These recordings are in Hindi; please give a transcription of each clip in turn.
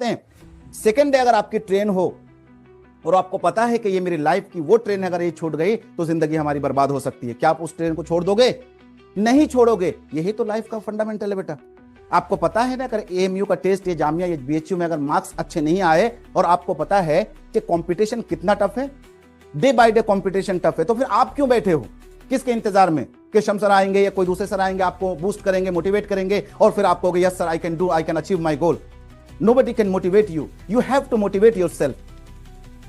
हैं। सेकेंड डे अगर आपकी ट्रेन हो और आपको पता है कि ये मेरी लाइफ की वो ट्रेन है, अगर ये छूट गई तो जिंदगी हमारी बर्बाद हो सकती है, क्या आप उस ट्रेन को छोड़ दोगे? नहीं छोड़ोगे। यही तो लाइफ का फंडामेंटल है बेटा। आपको पता है ना, अगर एएमयू का टेस्ट या जामिया या बीएचयू में अगर मार्क्स अच्छे नहीं आए और आपको पता है कि कंपटीशन कितना टफ है, day by day competition tough है, तो फिर आप क्यों बैठे हो? किसके इंतजार में कि शम सर आएंगे या कोई दूसरे सर आएंगे, आपको बूस्ट करेंगे, मोटिवेट करेंगे और फिर आप कहोगे yes sir I can do, I can achieve my goal. Nobody can motivate you, you have to motivate yourself.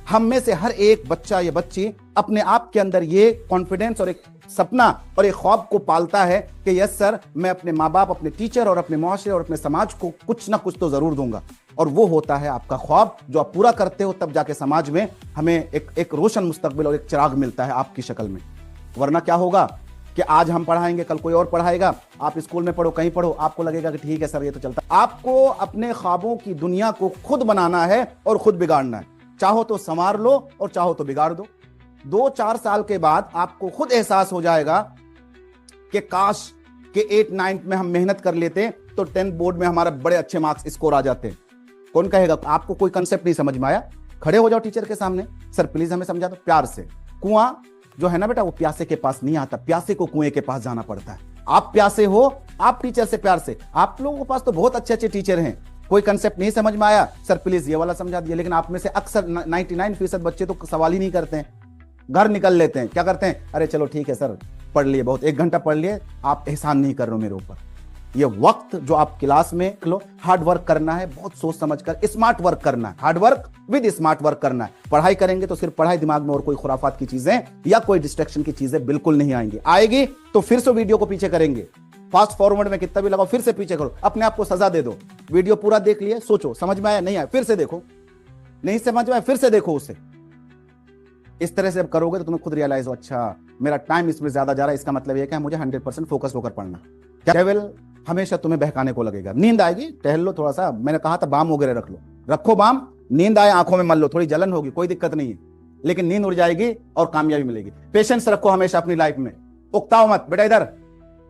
हम में से हर एक बच्चा या बच्ची अपने आप के अंदर ये कॉन्फिडेंस और एक सपना और एक ख्वाब को पालता है कि यस सर मैं अपने माँ बाप, अपने टीचर और अपने मुआशरे और अपने समाज को कुछ ना कुछ तो जरूर दूंगा। और वो होता है आपका ख्वाब जो आप पूरा करते हो, तब जाके समाज में हमें एक रोशन मुस्तकबिल और एक चिराग मिलता है आपकी शक्ल में। वरना क्या होगा कि आज हम पढ़ाएंगे, कल कोई और पढ़ाएगा, आप स्कूल में पढ़ो, कहीं पढ़ो, आपको लगेगा कि ठीक है सर ये तो चलता है। आपको अपने ख्वाबों की दुनिया को खुद बनाना है और खुद बिगाड़ना है। चाहो तो संवार लो और चाहो तो बिगाड़ दो। 2-4 साल के बाद आपको खुद एहसास हो जाएगा कि काश के 8-9 में हम मेहनत कर लेते तो 10th बोर्ड में हमारा बड़े अच्छे मार्क्स स्कोर आ जाते। कौन कहेगा? आपको कोई कंसेप्ट नहीं समझ में आया, खड़े हो जाओ टीचर के सामने, सर प्लीज हमें समझा दो प्यार से। कुआं जो है ना बेटा, वो प्यासे के पास नहीं आता, प्यासे को कुएं के पास जाना पड़ता है। आप प्यासे हो, आप टीचर से प्यार से। आप लोगों के पास तो बहुत अच्छे अच्छे टीचर हैं, कोई कंसेप्ट नहीं समझ में आया, सर प्लीज ये वाला समझा दिया। लेकिन आप में से अक्सर 99% बच्चे तो सवाल ही नहीं करते हैं, घर निकल लेते हैं। क्या करते हैं? अरे चलो ठीक है सर, पढ़ लिए, बहुत 1 घंटा पढ़ लिए, आप एहसान नहीं कर रहे हो मेरे ऊपर। ये वक्त जो आप क्लास में लो, हार्ड वर्क करना है, बहुत सोच समझ कर, स्मार्ट वर्क करना है, hard work with smart work करना है। पढ़ाई करेंगे तो सिर्फ पढ़ाई, दिमाग में और कोई खुराफात की चीजें या कोई डिस्ट्रैक्शन की चीजें बिल्कुल नहीं आएंगी। आएगी तो फिर से वीडियो को पीछे करेंगे, फास्ट फॉरवर्ड में कितना भी लगाओ, फिर से पीछे करो, अपने आप को सजा दे दो। वीडियो पूरा देख लिए, सोचो समझ में आया, नहीं आया फिर से देखो, नहीं समझ में आया फिर से देखो उसे। इस तरह से करोगे तो तुम्हें खुद रियलाइज हो, अच्छा मेरा टाइम इसमें ज्यादा जा रहा है, इसका मतलब यह कि मुझे 100% फोकस होकर पढ़ना। डेविल हमेशा तुम्हें बहकाने को लगेगा। नींद आएगी, टहल लो थोड़ा सा, मैंने कहा था बाम वगैरह रख लो, रखो बाम, नींद आए आंखों में मल लो, थोड़ी जलन होगी, कोई दिक्कत नहीं है, लेकिन नींद उड़ जाएगी और कामयाबी मिलेगी। पेशेंस रखो हमेशा अपनी लाइफ में, उकताओ मत बेटा। इधर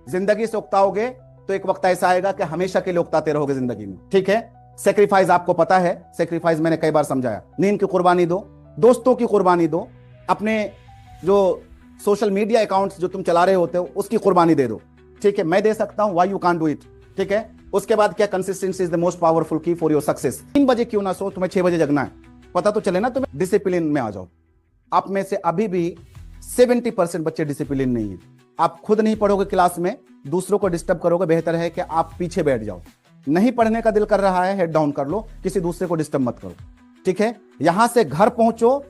जिंदगी से उकताओगे तो एक वक्त ऐसा आएगा कि हमेशा के लिए उकताते रहोगे जिंदगी में, ठीक है? सेक्रीफाइस आपको पता है, सेक्रीफाइस मैंने कई बार समझाया। नींद की कुर्बानी दो, दोस्तों की कुर्बानी दो, अपने जो सोशल मीडिया अकाउंट्स जो तुम चला रहे होते हो उसकी कुर्बानी दे दो, ठीक है? मैं दे सकता हूं, why you can't do it, ठीक है? उसके बाद क्या, consistency is the most powerful की फॉर योर सक्सेस। 3 बजे क्यों ना सो, तुम्हें 6 बजे जगना है, पता तो चले ना तुम्हें। डिसिप्लिन में आ जाओ। आप में से अभी भी 70% बच्चे डिसिप्लिन नहीं है। आप खुद नहीं पढ़ोगे क्लास में, दूसरों को डिस्टर्ब करोगे, बेहतर है कि आप पीछे बैठ जाओ। नहीं पढ़ने का दिल कर रहा है, हेड डाउन कर लो, किसी दूसरे को डिस्टर्ब मत करो, ठीक है? यहां से घर पहुंचो,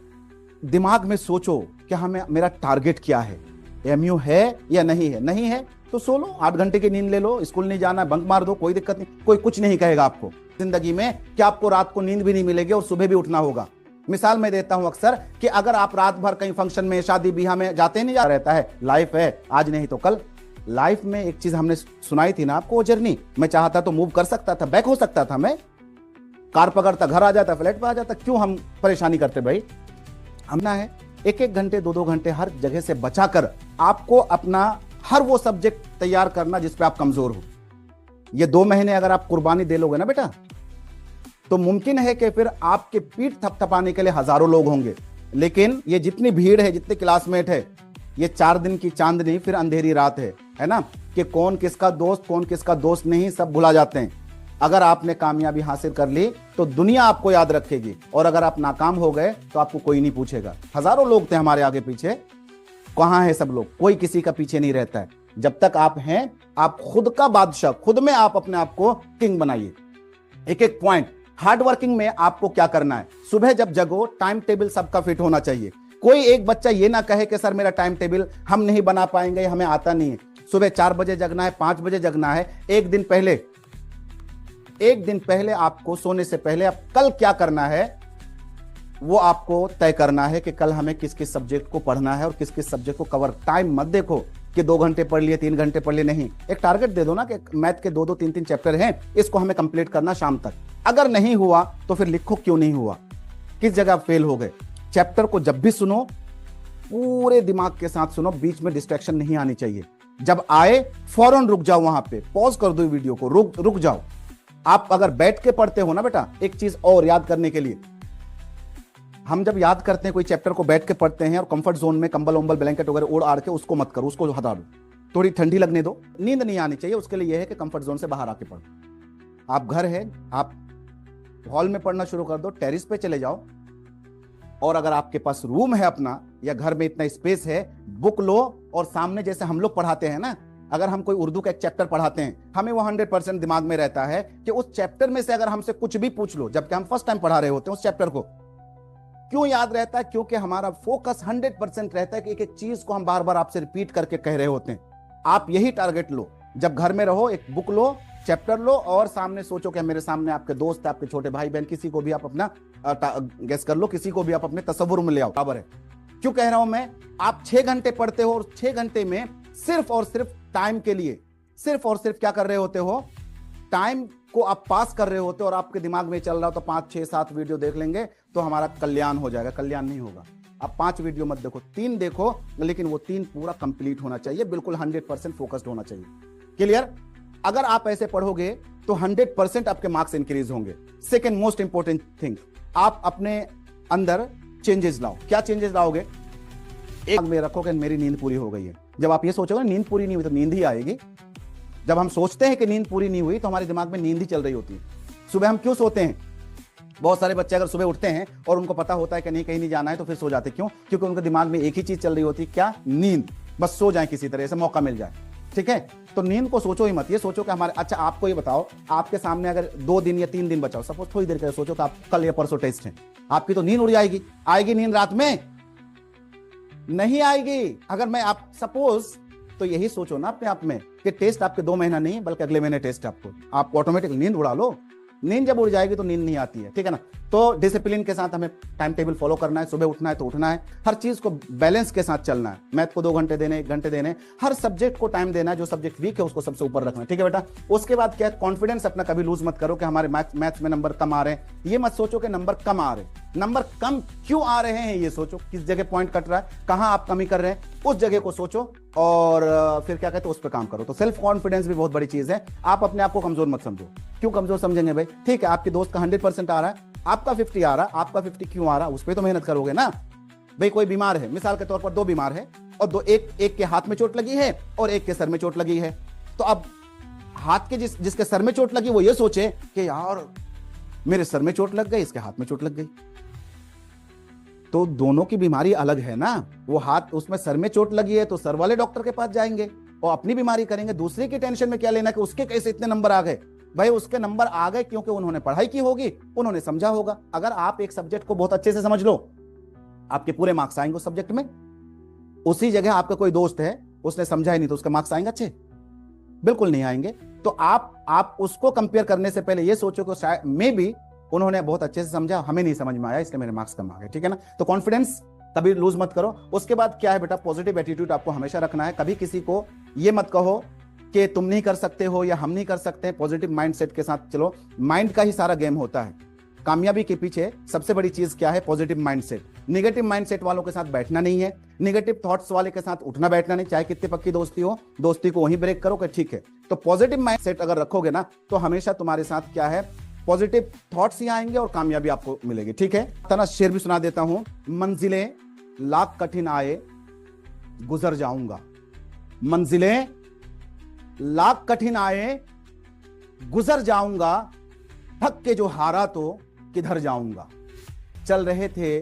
दिमाग में सोचो कि हमें मेरा टारगेट क्या है, एमयू है या नहीं है। नहीं है तो सो लो, 8 घंटे की नींद ले लो, स्कूल नहीं जाना बंक मार दो, कोई दिक्कत नहीं, कोई कुछ नहीं कहेगा आपको जिंदगी में कि आपको रात को नींद भी नहीं मिलेगी और सुबह भी उठना होगा। मिसाल मैं देता हूं अक्सर कि अगर आप रात भर कहीं फंक्शन में, शादी ब्याह में जाते नहीं जा रहता है, लाइफ है, आज नहीं तो कल। लाइफ में एक चीज हमने सुनाई थी ना आपको, वो जर्नी, मैं चाहता तो मूव कर सकता था, बैक हो सकता था, मैं कार पकड़ता, घर आ जाता, फ्लैट पर आ जाता, क्यों हम परेशानी करते भाई? हमना है 1-1 घंटे 2-2 घंटे हर जगह से बचाकर आपको अपना हर वो सब्जेक्ट तैयार करना जिस पे आप कमजोर हो। ये 2 महीने अगर आप कुर्बानी दे लोगे ना बेटा, तो मुमकिन है कि फिर आपके पीठ थपथपाने के लिए हजारों लोग होंगे, लेकिन ये जितनी भीड़ है, जितने क्लासमेट है, ये 4 दिन की चांदनी फिर अंधेरी रात है ना? कि कौन किसका दोस्त, कौन किसका दोस्त नहीं, सब भुला जाते हैं। अगर आपने कामयाबी हासिल कर ली तो दुनिया आपको याद रखेगी, और अगर आप नाकाम हो गए तो आपको कोई नहीं पूछेगा। हजारों लोग थे हमारे आगे पीछे, कहां है सब लोग? कोई किसी का पीछे नहीं रहता है। जब तक आप हैं, आप खुद का बादशाह, खुद में आप अपने आप को किंग बनाइए। एक पॉइंट, हार्ड वर्किंग में आपको क्या करना है? सुबह जब जगो, टाइम टेबल सबका फिट होना चाहिए। कोई एक बच्चा ये ना कहे कि सर मेरा टाइम टेबल हम नहीं बना पाएंगे, हमें आता नहीं है। सुबह 4 बजे जगना है, 5 बजे जगना है। एक दिन पहले आपको सोने से पहले आप कल क्या करना है वो आपको तय करना है कि कल हमें किस किस सब्जेक्ट को पढ़ना है और किस किस सब्जेक्ट को कवर। टाइम मत देखो कि 2 घंटे पढ़ लिए, 3 घंटे पढ़ लिए, नहीं। एक टारगेट दे दो ना कि मैथ के 2-2, 3-3 चैप्टर हैं, इसको हमें कंप्लीट करना शाम तक। अगर नहीं हुआ तो फिर लिखो क्यों नहीं हुआ, किस जगह फेल हो गए। चैप्टर को जब भी सुनो पूरे दिमाग के साथ सुनो, बीच में डिस्ट्रैक्शन नहीं आनी चाहिए। जब आए फौरन रुक जाओ, वहां पे पॉज कर दो वीडियो को, रुक जाओ। आप अगर बैठ के पढ़ते हो ना बेटा, एक चीज और याद करने के लिए, हम जब याद करते हैं कोई चैप्टर को बैठ के पढ़ते हैं और कंफर्ट जोन में कंबल उम्बल ब्लैंकेट वगैरह ओढ़ आड़ के, उसको मत करो, उसको हटा दो, थोड़ी ठंडी लगने दो, नींद नहीं आनी चाहिए। उसके लिए यह है कि कंफर्ट जोन से बाहर आके पढ़ो। आप घर है, आप हॉल में पढ़ना शुरू कर दो, टेरिस पे चले जाओ, और अगर आपके पास रूम है अपना या घर में इतना स्पेस है, बुक लो और सामने, जैसे हम लोग पढ़ाते हैं ना, अगर हम कोई उर्दू का एक चैप्टर पढ़ाते हैं, हमें वो 100% दिमाग में रहता है कि उस चैप्टर में से अगर हमसे कुछ भी पूछ लो, जबकि हम फर्स्ट टाइम पढ़ा रहे होते हैं उस चैप्टर को, क्यों याद रहता है? क्योंकि हमारा फोकस 100% रहता है कि एक एक चीज को हम बार बार आपसे रिपीट करके कह रहे होते हैं। आप यही टारगेट लो, जब घर में रहो, एक बुक लो, चैप्टर लो और सामने सोचो कि मेरे सामने आपके दोस्त, आपके छोटे भाई बहन, किसी को भी आप अपना गेस कर लो, किसी को भी आप अपने तस्वुर में ले आओ, बराबर है। क्यों कह रहा हूं मैं? आप 6 घंटे पढ़ते हो और 6 घंटे में सिर्फ और सिर्फ टाइम के लिए, सिर्फ और सिर्फ क्या कर रहे होते हो? टाइम को आप पास कर रहे होते हो, और आपके दिमाग में चल रहा हो तो 5, 6, 7 वीडियो देख लेंगे तो हमारा कल्याण हो जाएगा। कल्याण नहीं होगा। आप 5 वीडियो मत देखो, 3 देखो, लेकिन वो 3 पूरा कंप्लीट होना चाहिए, बिल्कुल 100% फोकस्ड होना चाहिए। क्लियर? अगर आप ऐसे पढ़ोगे तो 100% आपके मार्क्स इंक्रीज होंगे। सेकेंड मोस्ट इंपॉर्टेंट थिंग, आप अपने अंदर चेंजेस लाओ। क्या चेंजेस लाओगे? एक में रखो कि मेरी नींद पूरी हो गई है। जब आप ये सोचोगे नींद पूरी नहीं हुई तो नींद ही आएगी। जब हम सोचते हैं कि नींद पूरी नहीं हुई तो हमारे दिमाग में नींद ही चल रही होती है। सुबह हम क्यों सोते हैं? बहुत सारे बच्चे अगर सुबह उठते हैं और उनको पता होता है कि नहीं कहीं नहीं जाना है तो फिर सो जाते। क्यों? क्योंकि उनके दिमाग में एक ही चीज चल रही होती है, क्या? नींद। बस सो जाए, किसी तरह से मौका मिल जाए। ठीक है, तो नींद को सोचो ही मत। ये सोचो कि हमारे, अच्छा आपको ये बताओ, आपके सामने अगर 2 दिन या 3 दिन बचाओ, सपोज थोड़ी देर के लिए सोचो कि आप कल या परसों टेस्ट है, आपकी तो नींद उड़ जाएगी। आएगी नींद रात में? नहीं आएगी। अगर मैं आप सपोज, तो यही सोचो ना अपने आप में कि टेस्ट आपके 2 महीना नहीं बल्कि अगले महीने टेस्ट आपको, आप ऑटोमेटिक नींद उड़ा लो। नींद जब उड़ जाएगी तो नींद नहीं आती है। ठीक है ना? तो डिसिप्लिन के साथ हमें टाइम टेबल फॉलो करना है। सुबह उठना है तो उठना है, हर चीज को बैलेंस के साथ चलना है। मैथ को 2 घंटे देने, 1 घंटे देने, हर सब्जेक्ट को टाइम देना है। जो सब्जेक्ट वीक है उसको सबसे ऊपर रखना है। ठीक है बेटा? उसके बाद क्या, कॉन्फिडेंस अपना कभी लूज मत करो कि हमारे मैथ्स में नंबर कम आ रहे हैं। ये मत सोचो कि नंबर कम आ रहे हैं। नंबर कम क्यों आ रहे हैं ये सोचो, किस जगह पॉइंट कट रहा है, कहां आप कमी कर रहे हैं, उस जगह को सोचो और फिर क्या कहते हैं उस पर काम करो। तो सेल्फ कॉन्फिडेंस भी बहुत बड़ी चीज है। आप अपने आप को कमजोर मत समझो। क्यों कमजोर समझेंगे भाई? ठीक है, आपके दोस्त का 100% आ रहा है, आपका 50 आ रहा है, आपका 50 क्यों आ रहा है? उस पर तो मेहनत करोगे ना भाई। कोई बीमार है, मिसाल के तौर पर 2 बीमार है और एक के हाथ में चोट लगी है और एक के सर में चोट लगी है। तो अब हाथ के जिसके सर में चोट लगी वो ये सोचे कि यार मेरे सर में चोट लग गई, इसके हाथ में चोट लग गई। तो दोनों की बीमारी अलग है ना। वो हाथ, उसमें सर में चोट लगी है तो सर वाले डॉक्टर के पास जाएंगे और अपनी बीमारी करेंगे। दूसरे की टेंशन में क्या लेना कि उसके कैसे इतने नंबर आ गए? भाई उसके नंबर आ गए क्योंकि उन्होंने पढ़ाई की होगी, उन्होंने समझा होगा। अगर आप एक सब्जेक्ट को बहुत अच्छे से समझ लो, आपके पूरे मार्क्स आएंगे उस सब्जेक्ट में। उसी जगह आपका कोई दोस्त है, उसने समझा ही नहीं तो उसके मार्क्स आएंगे अच्छे? बिल्कुल नहीं आएंगे। तो आप उसको कंपेयर करने से पहले ये सोचो कि शायद मे भी उन्होंने बहुत अच्छे से समझा, हमें नहीं समझ में आया, इसलिए मेरे मार्क्स कम आ गए। ठीक है ना? तो कॉन्फिडेंस कभी लूज मत करो। उसके बाद क्या है बेटा, पॉजिटिव एटीट्यूड आपको हमेशा रखना है। कभी किसी को ये मत कहो कि तुम नहीं कर सकते हो या हम नहीं कर सकते। पॉजिटिव माइंडसेट के साथ चलो। माइंड का ही सारा गेम होता है। कामयाबी के पीछे सबसे बड़ी चीज क्या है? Positive mindset. नेगेटिव माइंडसेट वालों के साथ बैठना नहीं है, नेगेटिव थॉट्स वाले के साथ उठना बैठना नहीं। चाहे कितनी पक्की दोस्ती हो, दोस्ती को वहीं ब्रेक करो कि ठीक है। तो पॉजिटिव माइंडसेट अगर रखोगे ना तो हमेशा तुम्हारे साथ क्या है, पॉजिटिव थॉट्स ही आएंगे और कामयाबी आपको मिलेगी। ठीक है? तना शेर भी सुना देता हूं। मंजिलें लाख कठिन आए गुजर जाऊंगा, मंजिलें लाख कठिन आए गुजर जाऊंगा, थक के जो हारा तो किधर जाऊंगा। चल रहे थे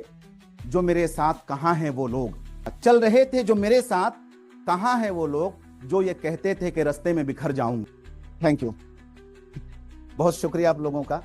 जो मेरे साथ कहां हैं वो लोग, चल रहे थे जो मेरे साथ कहां हैं वो लोग, जो ये कहते थे कि रास्ते में बिखर जाऊंगा। थैंक यू, बहुत शुक्रिया आप लोगों का।